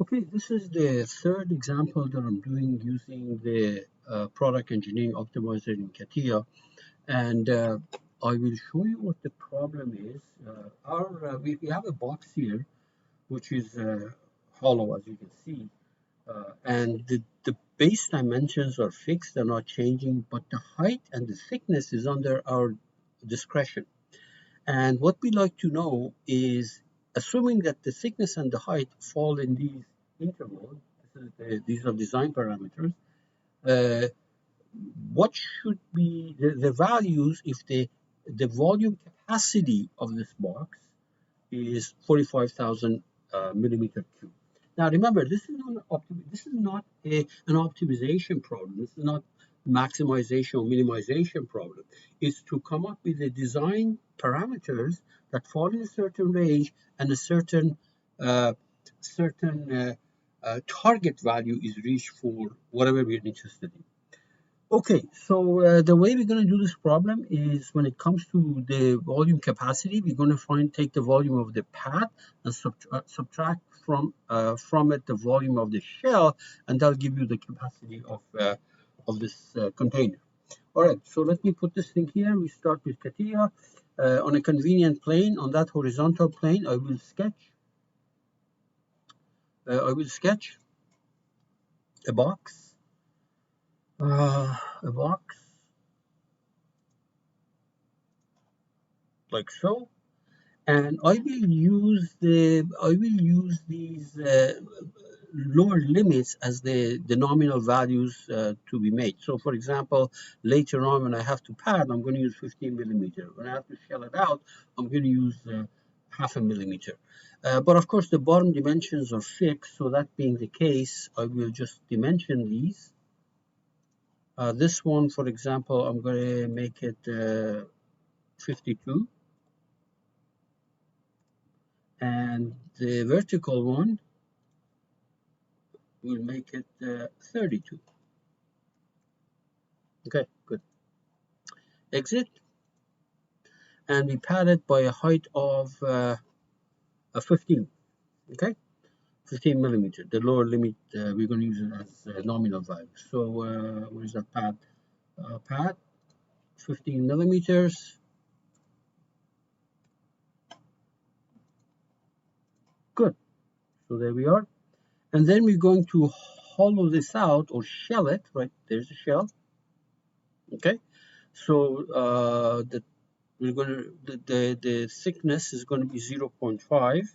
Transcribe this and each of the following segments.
Okay, this is the third example that I'm doing using the product engineering optimizer in Catia, and I will show you what the problem is. We have a box here which is hollow, as you can see, and the base dimensions are fixed; they're not changing, but the height and the thickness is under our discretion. And what we like to know is, assuming that the thickness and the height fall in these intervals, these are design parameters, uh, what should be the values if the volume capacity of this box is 45,000 millimeter cube. Now remember, this is not an optimization problem. This is not maximization or minimization problem. It's to come up with the design parameters that fall in a certain range and a uh, certain target value is reached for whatever we're interested in. Okay, so the way we're going to do this problem is when it comes to the volume capacity, we're going to take the volume of the pad and subtract from it the volume of the shell, and that'll give you the capacity of this container. All right, so let me put this thing here. We start with Catia on a convenient plane. On that horizontal plane, I will sketch a box, a box like so. And I will use these lower limits as the nominal values to be made. So for example, later on when I have to pad, I'm going to use 15 millimeter. When I have to shell it out, I'm going to use half a millimeter. But of course the bottom dimensions are fixed, so that being the case, I will just dimension these. This one, for example, I'm going to make it 52. And the vertical one will make it 32. Okay, good. Exit, and we pad it by a height of 15. Okay, 15 millimeter. The lower limit we're going to use it as nominal value. So where is that pad? Pad 15 millimeters. Good. So there we are. And then we're going to hollow this out or shell it. Right, there's a shell. Okay, so we're going to the thickness is going to be 0.5,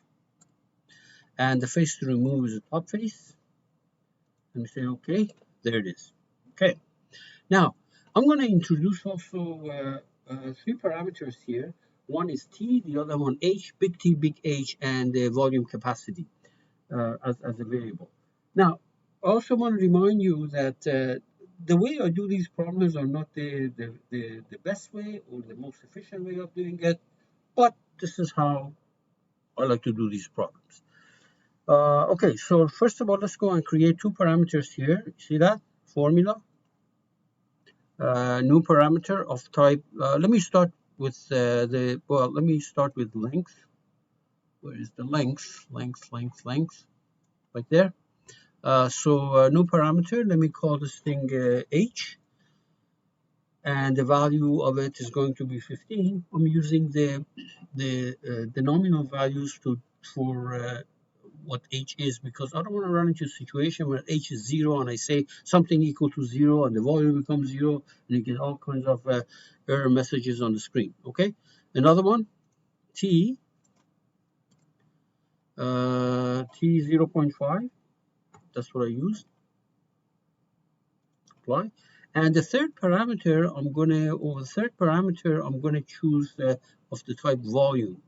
and the face to remove is the top face. Let me say okay. There it is. Okay. Now I'm going to introduce also three parameters here. One is T, the other one H, big T, big H, and the volume capacity as a variable. Now I also want to remind you that the way I do these problems are not the best way or the most efficient way of doing it, but this is how I like to do these problems. Okay, so first of all, let's go and create two parameters here. See that? Formula. New parameter of type. Let me start with let me start with length. Where is the length? Length. Right there. So new parameter, let me call this thing H. And the value of it is going to be 15. I'm using the nominal values for what H is, because I don't want to run into a situation where H is 0 and I say something equal to 0 and the volume becomes 0 and you get all kinds of error messages on the screen. Okay, another one, T 0.5, that's what I used. Apply. And the third parameter I'm gonna choose of the type volume,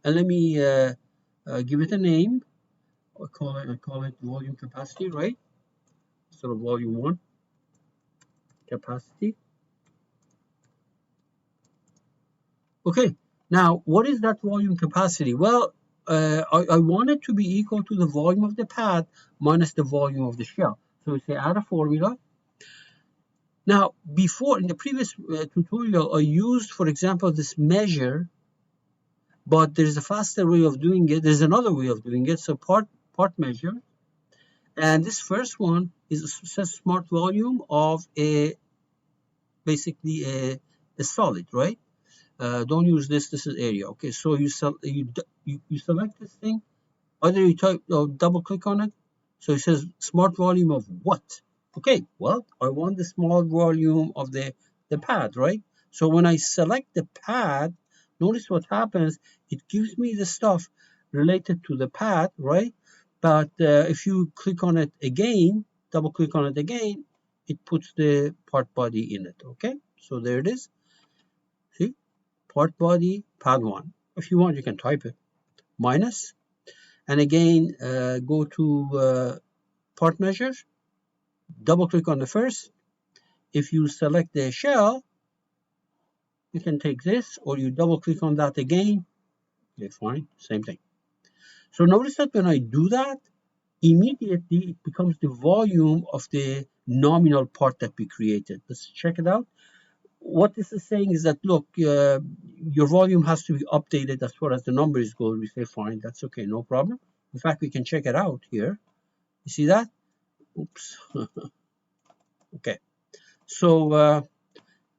and let me give it a name. I call it volume capacity, right? Sort of volume 1 capacity. Okay, now what is that volume capacity? Well, I want it to be equal to the volume of the pad minus the volume of the shell. So we say add a formula. Now, before in the previous tutorial, I used, for example, this measure but there's a faster way of doing it. There's another way of doing it. So part measure, and this first one is says smart volume of basically a solid, right? Don't use this. This is area. Okay, so you select this thing. Either you type or double click on it. So it says smart volume of what? Okay, well, I want the small volume of the pad, right? So when I select the pad, notice what happens. It gives me the stuff related to the pad, right? But if you click on it again, double click on it again, it puts the part body in it, okay? So there it is. See, part body, pad 1. If you want, you can type it. Minus, and again, go to part measures, double click on the first. If you select the shell, you can take this, or you double click on that again. Okay, fine, same thing. So notice that when I do that, immediately it becomes the volume of the nominal part that we created. Let's check it out. What this is saying is that, look, your volume has to be updated as far as the numbers go. We say, fine, that's okay, no problem. In fact, we can check it out here. You see that? Oops. Okay. So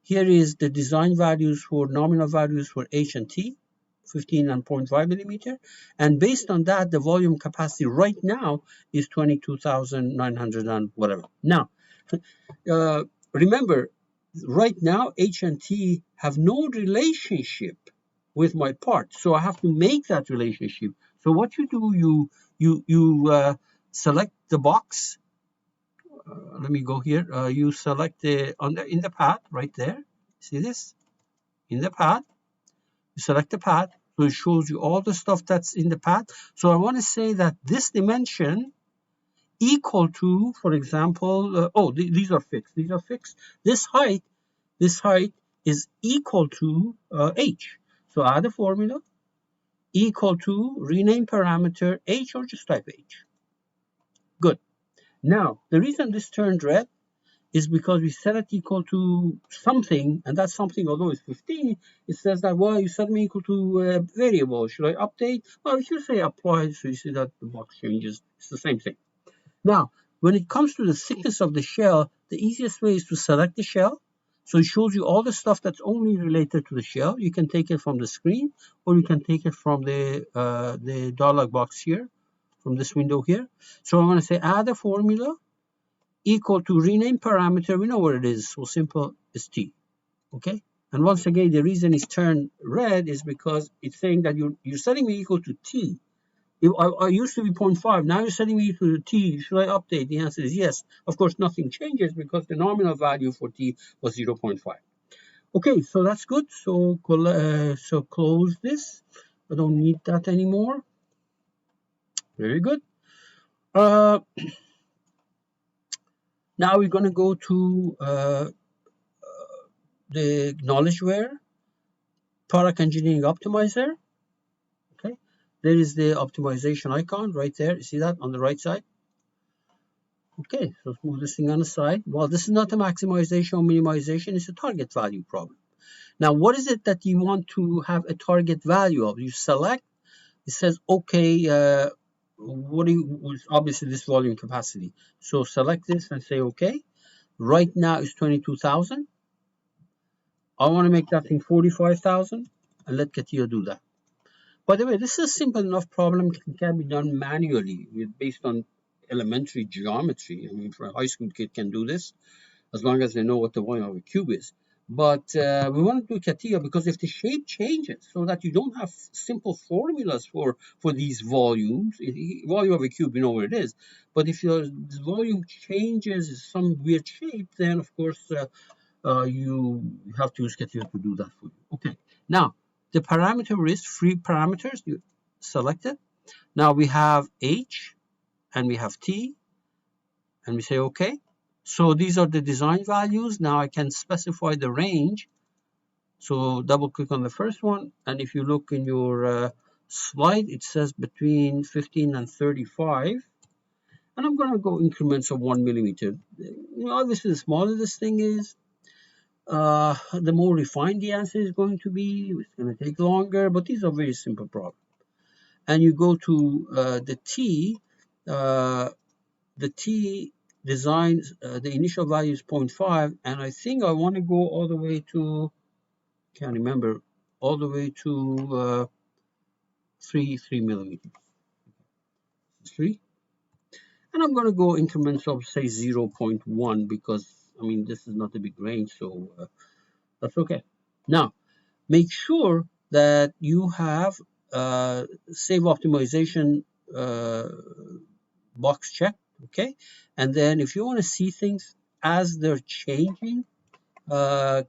here is the design values for nominal values for H and T, 15 and 0.5 millimeter. And based on that, the volume capacity right now is 22,900 and whatever. Now, remember, right now, H and T have no relationship with my part. So I have to make that relationship. So what you do, you select the box. Let me go here. You select in the path right there. See this? In the path, you select the path, so it shows you all the stuff that's in the path. So I want to say that this dimension equal to, for example, these are fixed. These are fixed. This height is equal to h. So add a formula equal to rename parameter h, or just type h. Good. Now the reason this turned red is because we set it equal to something, and that something, although it's 15, it says that, well, you set me equal to a variable. Should I update? Well, if you say apply, so you see that the box changes. It's the same thing. Now, when it comes to the thickness of the shell, the easiest way is to select the shell. So it shows you all the stuff that's only related to the shell. You can take it from the screen, or you can take it from the dialog box here, from this window here. So I'm going to say add a formula equal to rename parameter. We know what it is. So simple is T. Okay. And once again, the reason it's turned red is because it's saying that you're setting me equal to T. I used to be 0.5. Now you're setting me equal to T. Should I update? The answer is yes. Of course, nothing changes because the nominal value for T was 0.5. Okay, so that's good. So close this. I don't need that anymore. Very good. Now we're going to go to the knowledgeware product engineering optimizer. Okay, there is the optimization icon right there. You see that on the right side? Okay, so let's move this thing on the side. Well, this is not a maximization or minimization, it's a target value problem. Now, what is it that you want to have a target value of? You select, it says, okay, obviously this volume capacity. So select this and say, okay, right now it's 22,000. I want to make that thing 45,000, and let Catia do that. By the way, this is a simple enough problem, can be done manually based on elementary geometry. I mean, for a high school kid can do this as long as they know what the volume of a cube is. But we want to do Catia because if the shape changes, so that you don't have simple formulas for these volumes, volume of a cube, you know where it is. But if your volume changes some weird shape, then of course you have to use Catia to do that for you. Okay, now the parameter is three parameters. You select it. Now we have H and we have T, and we say okay. So these are the design values. Now I can specify the range. So double click on the first one, and if you look in your slide, it says between 15 and 35. And I'm going to go increments of 1 millimeter. You know, obviously, the smaller this thing is, the more refined the answer is going to be. It's going to take longer, but these are very simple problems. And you go to the T. The T designs, the initial value is 0.5, and I think I want to go all the way to, can't remember, all the way to 3 millimeters. 3. And I'm going to go increments of, say, 0.1 because, I mean, this is not a big range, so that's okay. Now, make sure that you have save optimization box checked, okay? And then if you want to see things as they're changing, uh,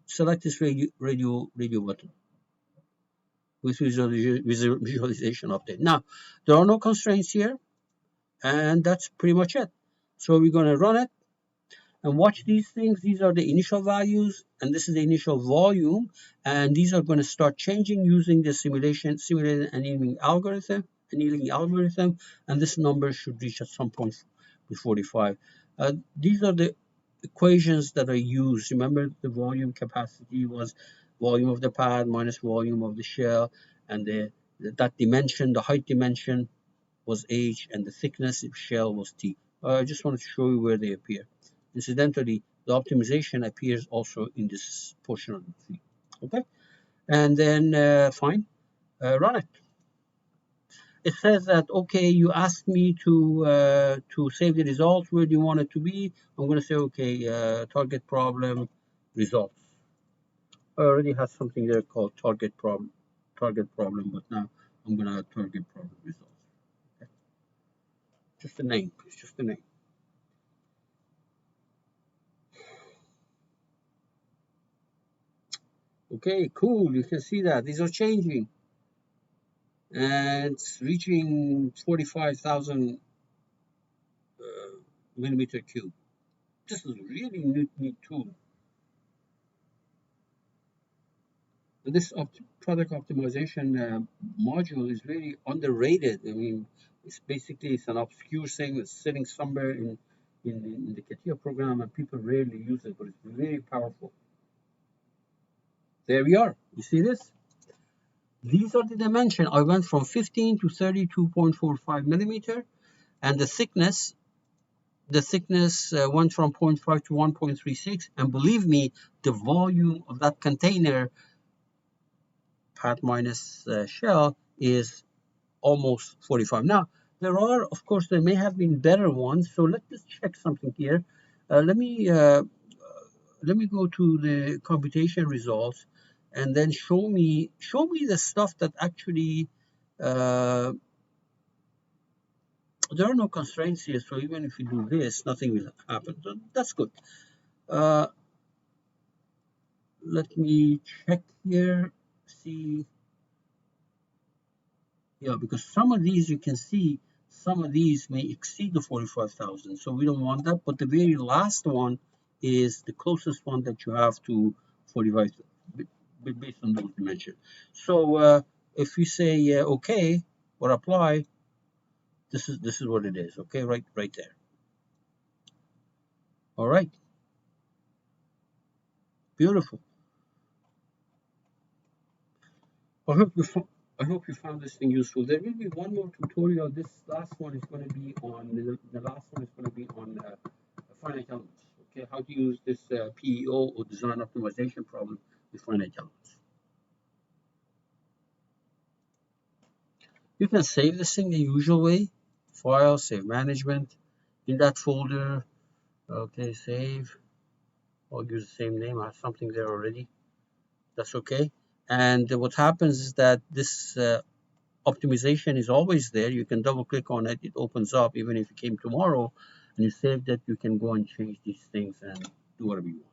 select this radio button with visualization update. Now, there are no constraints here, and that's pretty much it. So we're going to run it and watch these things. These are the initial values, and this is the initial volume, and these are going to start changing using the simulated annealing algorithm, and this number should reach at some point with 45. These are the equations that I used. Remember, the volume capacity was volume of the pad minus volume of the shell, and that dimension, the height dimension, was h, and the thickness of shell was t. I just wanted to show you where they appear. Incidentally, the optimization appears also in this portion of the tree. Okay, and then fine, run it. It says that, okay, you asked me to save the results. Where do you want it to be? I'm going to say, okay, target problem results. I already have something there called target problem, but now I'm going to have target problem results. Okay? Just a name. It's just a name. Okay, cool. You can see that these are changing, and it's reaching 45,000 millimeter cube. This is a really neat tool. This product optimization module is really underrated. I mean, it's an obscure thing that's sitting somewhere in the Catia program, and people rarely use it, but it's very powerful. There we are. You see this? These are the dimension. I went from 15 to 32.45 millimeter, and the thickness went from 0.5 to 1.36, and believe me, the volume of that container, pad minus shell, is almost 45. Now, of course, there may have been better ones, so let's just check something here. Let me go to the computation results, and then show me the stuff that actually there are no constraints here, so even if you do this, nothing will happen. So that's good. Let me check here, see. Yeah, because some of these you can see, some of these may exceed the 45,000. So we don't want that. But the very last one is the closest one that you have to 45, based on those dimensions. So if you say okay or apply, this is what it is. Okay, right there. All right, beautiful. I hope you found this thing useful. There will be one more tutorial. This last one is going to be on the last one is going to be on finite elements. Okay, how to use this PEO or design optimization problem with finite elements. You can save this thing the usual way: file, save management, in that folder. Okay, save. I'll use the same name. I have something there already. That's okay. And what happens is that this optimization is always there. You can double click on it. It opens up. Even if you came tomorrow and you saved it, you can go and change these things and do whatever you want.